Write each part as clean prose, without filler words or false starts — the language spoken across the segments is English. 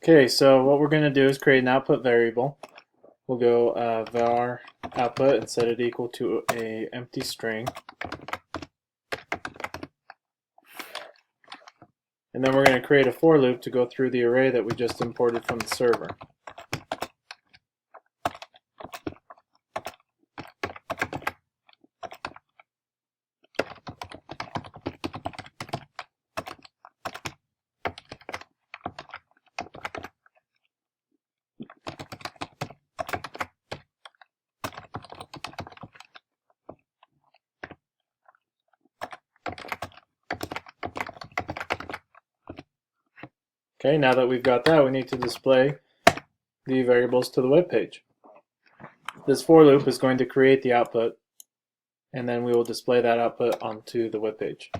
Okay, so what we're going to do is create an output variable. We'll go var output and set it equal to a empty string. And then we're going to create a for loop to go through the array that we just imported from the server. Okay, now that we've got that, we need to display the variables to the web page. This for loop is going to create the output, and then we will display that output onto the web page.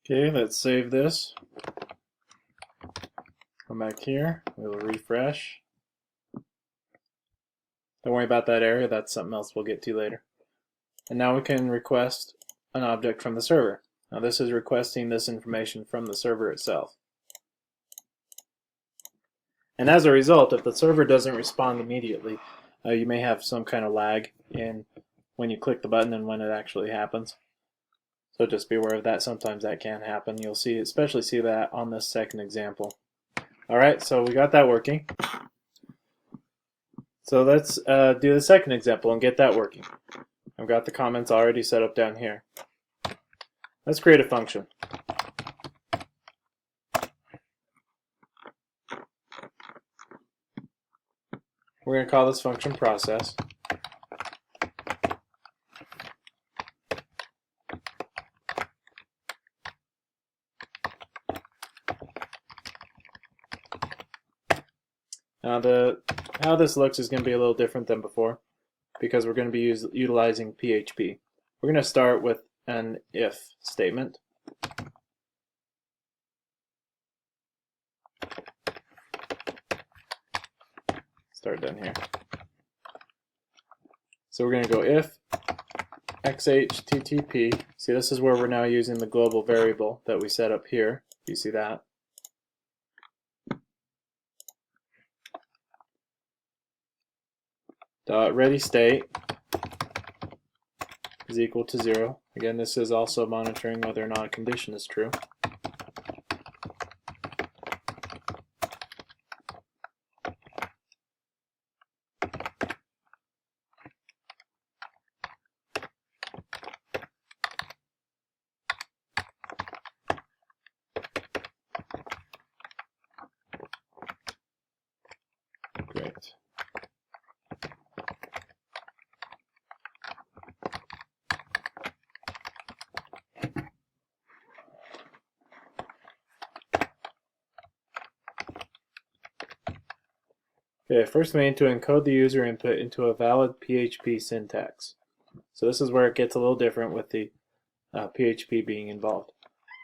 Okay, let's save this. Come back here, we will refresh. Don't worry about that error, that's something else we'll get to later. And now we can request an object from the server. Now this is requesting this information from the server itself. And as a result, if the server doesn't respond immediately, you may have some kind of lag in when you click the button and when it actually happens. So just be aware of that. Sometimes that can happen. You'll see, especially see that on this second example. Alright, so we got that working. So let's do the second example and get that working. I've got the comments already set up down here. Let's create a function. We're going to call this function process. Now how this looks is going to be a little different than before because we're going to be utilizing PHP. We're going to start with an if statement. Start down here. So we're going to go if xhttp. See, this is where we're now using the global variable that we set up here. You see that? Ready state is equal to 0. Again, this is also monitoring whether or not a condition is true. Great. Okay, first we need to encode the user input into a valid PHP syntax. So this is where it gets a little different with the PHP being involved.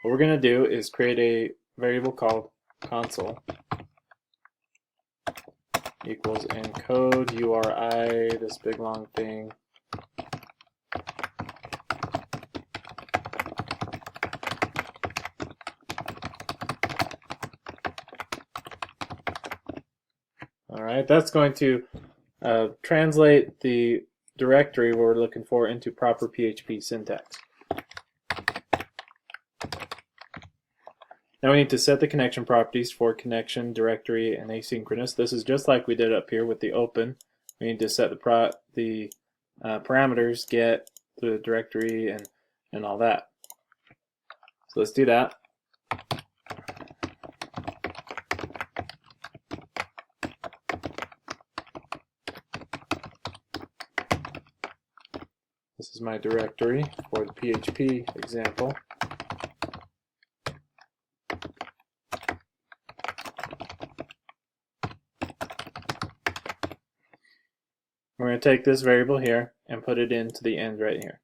What we're going to do is create a variable called console equals encode URI, this big long thing. Alright, that's going to translate the directory we're looking for into proper PHP syntax. Now we need to set the connection properties for connection, directory, and asynchronous. This is just like we did up here with the open. We need to set the parameters, get, the directory, and all that. So let's do that. This is my directory for the PHP example. We're going to take this variable here and put it into the end right here.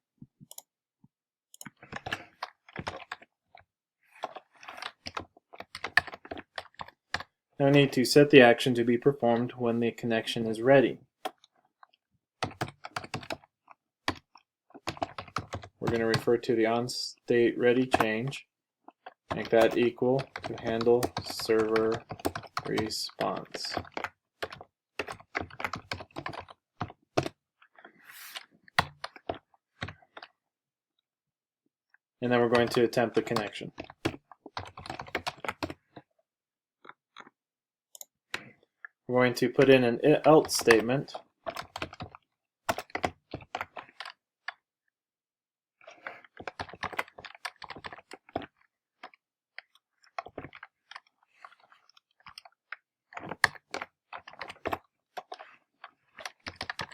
Now we need to set the action to be performed when the connection is ready. We're going to refer to the onState ready change, make that equal to handle server response. And then we're going to attempt the connection. We're going to put in an else statement.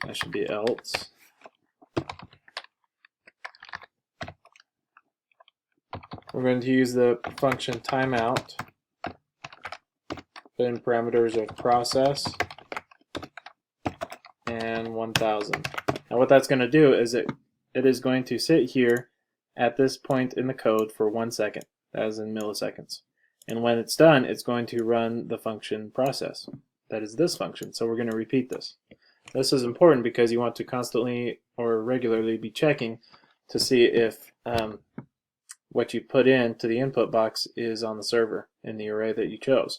That should be else. We're going to use the function timeout, put in parameters of process and 1000. Now what that's going to do is it is going to sit here at this point in the code for 1 second, that is in milliseconds. And when it's done, it's going to run the function process. That is this function. So we're going to repeat this. This is important because you want to constantly or regularly be checking to see if what you put into the input box is on the server in the array that you chose.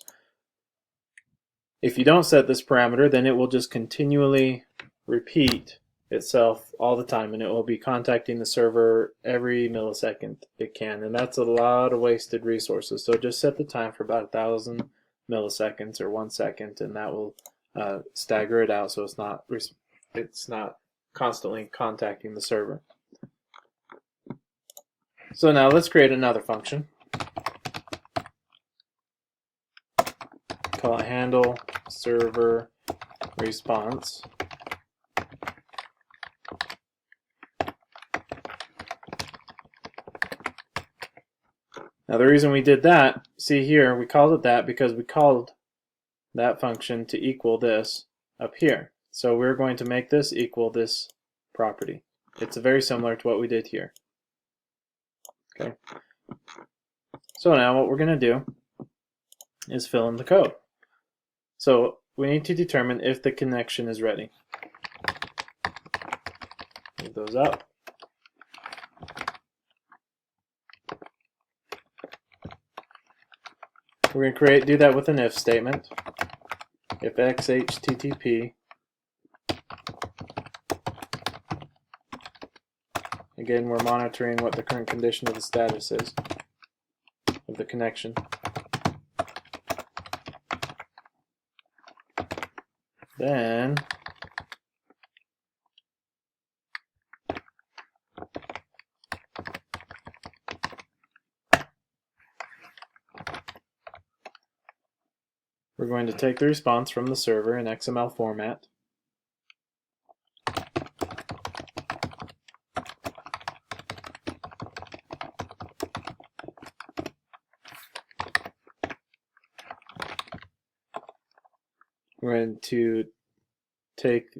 If you don't set this parameter, then it will just continually repeat itself all the time, and it will be contacting the server every millisecond it can, and that's a lot of wasted resources. So just set the time for about 1,000 milliseconds or 1 second, and that will stagger it out so it's not constantly contacting the server. So now let's create another function. Call it handle server response. Now the reason we did that, see here, we called it that because we called that function to equal this up here. So we're going to make this equal this property. It's very similar to what we did here. Okay. So now what we're going to do is fill in the code. So we need to determine if the connection is ready. Move those up. We're going to do that with an if statement. If x http, again we're monitoring what the current condition of the status is of the connection. Then we're going to take the response from the server in XML format. We're going to take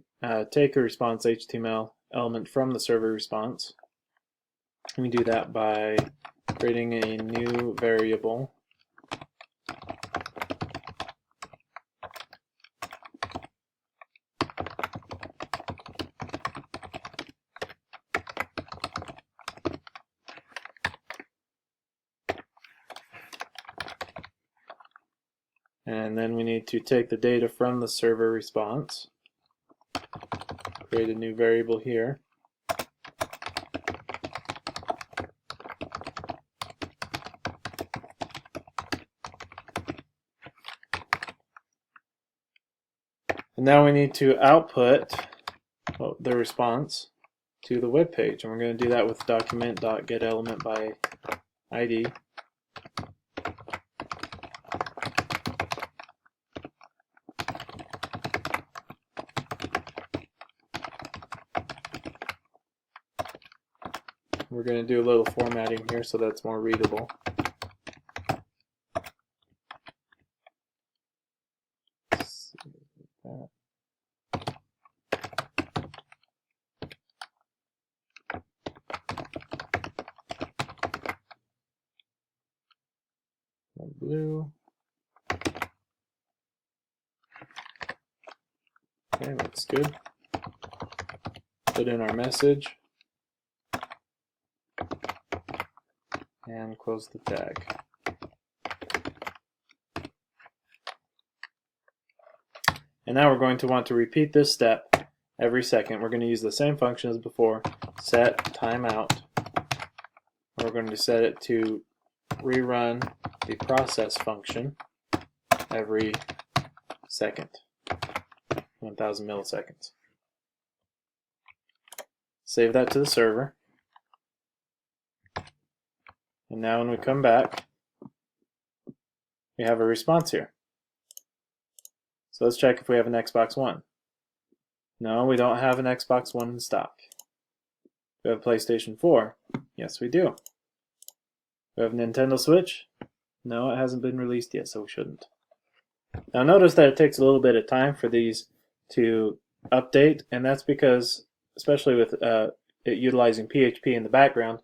a response HTML element from the server response. We do that by creating a new variable. And then we need to take the data from the server response, create a new variable here. And now we need to output the response to the web page, and we're going to do that with document.getElementById. We're going to do a little formatting here so that's more readable. Blue. Okay, looks good. Put in our message and close the tag. And now we're going to want to repeat this step every second. We're going to use the same function as before, set timeout. We're going to set it to rerun the process function every second, 1000 milliseconds. Save that to the server. And now when we come back, we have a response here. So let's check if we have an Xbox One. No, we don't have an Xbox One in stock. We have a PlayStation 4. Yes, we do. We have a Nintendo Switch. No, it hasn't been released yet, so we shouldn't. Now notice that it takes a little bit of time for these to update, and that's because, especially with it utilizing PHP in the background,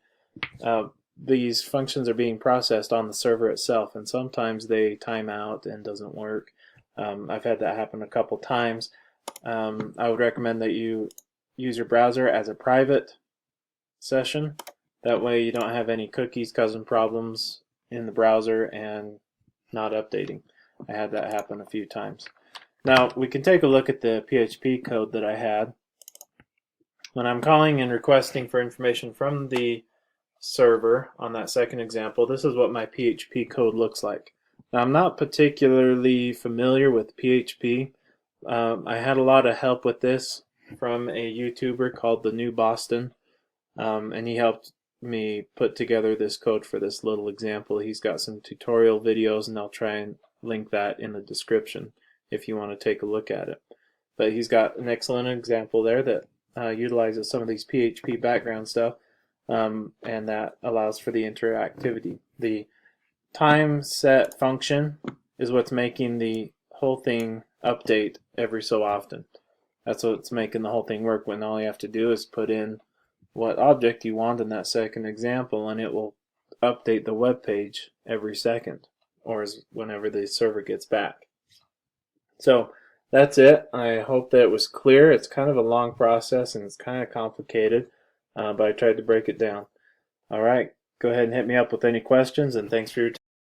these functions are being processed on the server itself, and sometimes they time out and doesn't work. I've had that happen a couple times. I would recommend that you use your browser as a private session. That way you don't have any cookies causing problems in the browser and not updating. I had that happen a few times. Now we can take a look at the PHP code that I had. When I'm calling and requesting for information from the server on that second example, this is what my PHP code looks like. Now I'm not particularly familiar with PHP. I had a lot of help with this from a YouTuber called theNewBoston, and he helped me put together this code for this little example. He's got some tutorial videos, and I'll try and link that in the description if you want to take a look at it. But he's got an excellent example there that utilizes some of these PHP background stuff, and that allows for the interactivity. The time set function is what's making the whole thing update every so often. That's what's making the whole thing work, when all you have to do is put in what object you want in that second example, and it will update the web page every second, or whenever the server gets back. So that's it. I hope that it was clear. It's kind of a long process and it's kind of complicated, but I tried to break it down. Alright, go ahead and hit me up with any questions, and thanks for your time.